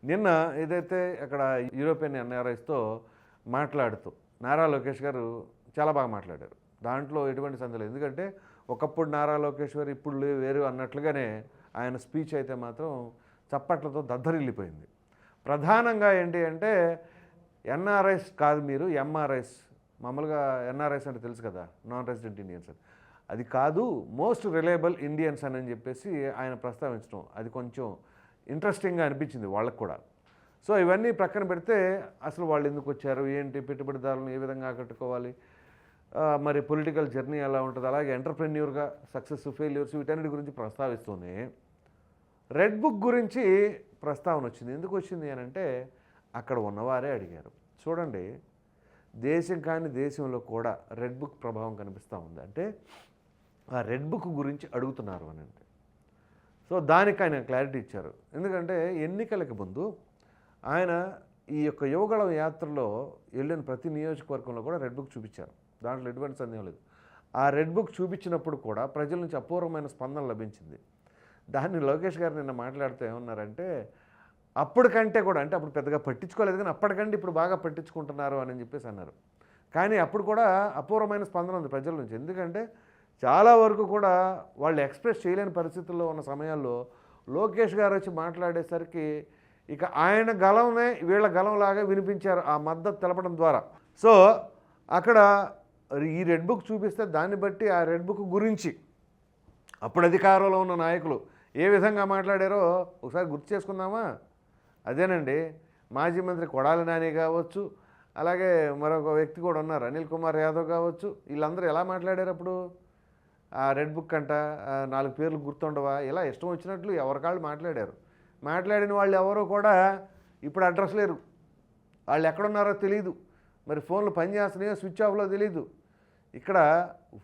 నిన్న ఏదైతే అక్కడ యూరోపియన్ ఎన్ఆర్ఐస్తో మాట్లాడుతూ నారా లోకేష్ గారు చాలా బాగా మాట్లాడారు. దాంట్లో ఎటువంటి సందేహం లేదు. ఎందుకంటే ఒకప్పుడు నారా లోకేష్ గారు ఇప్పుడు వేరు అన్నట్లుగానే ఆయన స్పీచ్ అయితే మాత్రం చప్పట్లతో దద్దరిల్లిపోయింది. ప్రధానంగా ఏంటి అంటే ఎన్ఆర్ఐస్ కాదు, మీరు ఎంఆర్ఐస్, మామూలుగా ఎన్ఆర్ఐస్ అంటే తెలుసు కదా, నాన్ రెసిడెంట్ ఇండియన్స్ అని, అది కాదు మోస్ట్ రిలయబుల్ ఇండియన్స్ అని చెప్పేసి ఆయన ప్రస్తావించడం అది కొంచెం ఇంట్రెస్టింగ్గా అనిపించింది వాళ్ళకు కూడా. సో ఇవన్నీ ప్రక్కన పెడితే అసలు వాళ్ళు ఎందుకు వచ్చారు, ఏంటి, పెట్టుబడిదారులను ఏ విధంగా ఆకట్టుకోవాలి, మరి పొలిటికల్ జర్నీ ఎలా ఉంటుంది, అలాగే ఎంటర్ప్రెన్యూర్గా సక్సెస్ ఫెయిల్యూర్స్ వీటన్నిటి గురించి ప్రస్తావిస్తూనే రెడ్ బుక్ గురించి ప్రస్తావన వచ్చింది. ఎందుకు వచ్చింది అని అంటే అక్కడ ఉన్నవారే అడిగారు. చూడండి, దేశం కాని దేశంలో కూడా రెడ్ బుక్ ప్రభావం కనిపిస్తూ ఉంది. అంటే ఆ రెడ్ బుక్ గురించి అడుగుతున్నారు అని అంటే, సో దానికి ఆయన క్లారిటీ ఇచ్చారు. ఎందుకంటే ఎన్నికలకు ముందు ఆయన ఈ యొక్క యువగళం యాత్రలో వెళ్ళిన ప్రతి నియోజకవర్గంలో కూడా రెడ్ బుక్ చూపించారు. దాంట్లో ఎటువంటి సందేహం లేదు. ఆ రెడ్ బుక్ చూపించినప్పుడు కూడా ప్రజల నుంచి అపూర్వమైన స్పందన లభించింది. దాన్ని లోకేష్ గారు నిన్న మాట్లాడుతూ ఏమన్నారంటే అప్పటికంటే కూడా, అంటే అప్పుడు పెద్దగా పట్టించుకోలేదు కానీ అప్పటికంటే ఇప్పుడు బాగా పట్టించుకుంటున్నారు అని చెప్పేసి అన్నారు. కానీ అప్పుడు కూడా అపూర్వమైన స్పందన ఉంది ప్రజల నుంచి. ఎందుకంటే చాలా వరకు కూడా వాళ్ళు ఎక్స్ప్రెస్ చేయలేని పరిస్థితుల్లో ఉన్న సమయాల్లో లోకేష్ గారు వచ్చి మాట్లాడేసరికి ఇక ఆయన గలంనే వీళ్ళ గలంలాగా వినిపించారు ఆ మద్దతు తెలపడం ద్వారా. సో అక్కడ ఈ రెడ్ బుక్ చూపిస్తే దాన్ని బట్టి ఆ రెడ్ బుక్ గురించి అప్పుడు అధికారంలో ఉన్న నాయకులు ఏ విధంగా మాట్లాడారో ఒకసారి గుర్తు చేసుకుందామా? అదేనండి, మాజీ మంత్రి కొడాలి నాని కావచ్చు, అలాగే మరొక వ్యక్తి కూడా ఉన్నారు అనిల్ కుమార్ యాదవ్ కావచ్చు, వీళ్ళందరూ ఎలా మాట్లాడారు అప్పుడు? ఆ రెడ్ బుక్ అంట, 4 పేర్లు గుర్తుండవా, ఇలా ఇష్టం వచ్చినట్లు ఎవరికాళ్ళు మాట్లాడారు. మాట్లాడిన వాళ్ళు ఎవరో కూడా ఇప్పుడు అడ్రస్ లేరు, వాళ్ళు ఎక్కడున్నారో తెలియదు, మరి ఫోన్లు పనిచేస్తున్నాయో స్విచ్ ఆఫ్లో తెలియదు. ఇక్కడ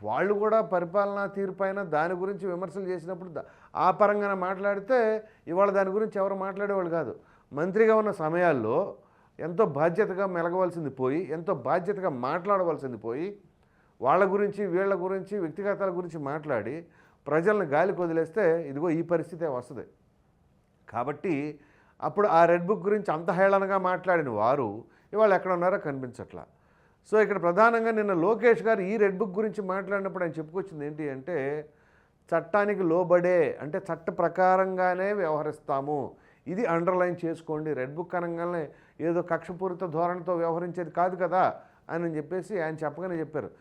వాళ్ళు కూడా పరిపాలనా తీరుపైన దాని గురించి విమర్శలు చేసినప్పుడు ఆ పరంగా మాట్లాడితే ఇవాళ దాని గురించి ఎవరు మాట్లాడేవాళ్ళు కాదు. మంత్రిగా ఉన్న సమయాల్లో ఎంతో బాధ్యతగా మెలగవలసింది పోయి, ఎంతో బాధ్యతగా మాట్లాడవలసింది పోయి, వాళ్ళ గురించి వీళ్ళ గురించి వ్యక్తిగతాల గురించి మాట్లాడి ప్రజలను గాలికి వదిలేస్తే ఇదిగో ఈ పరిస్థితే వస్తుంది. కాబట్టి అప్పుడు ఆ రెడ్ బుక్ గురించి అంత హేళనగా మాట్లాడిన వారు ఇవాళ ఎక్కడ ఉన్నారో కనిపించట్లా. సో ఇక్కడ ప్రధానంగా నిన్న లోకేష్ గారు ఈ రెడ్ బుక్ గురించి మాట్లాడినప్పుడు ఆయన చెప్పుకొచ్చింది ఏంటి అంటే చట్టానికి లోబడే, అంటే చట్ట ప్రకారంగానే వ్యవహరిస్తాము, ఇది అండర్లైన్ చేసుకోండి. రెడ్ బుక్ అనగానే ఏదో కక్షపూరిత ధోరణితో వ్యవహరించేది కాదు కదా అని చెప్పేసి ఆయన చెప్పగానే చెప్పారు.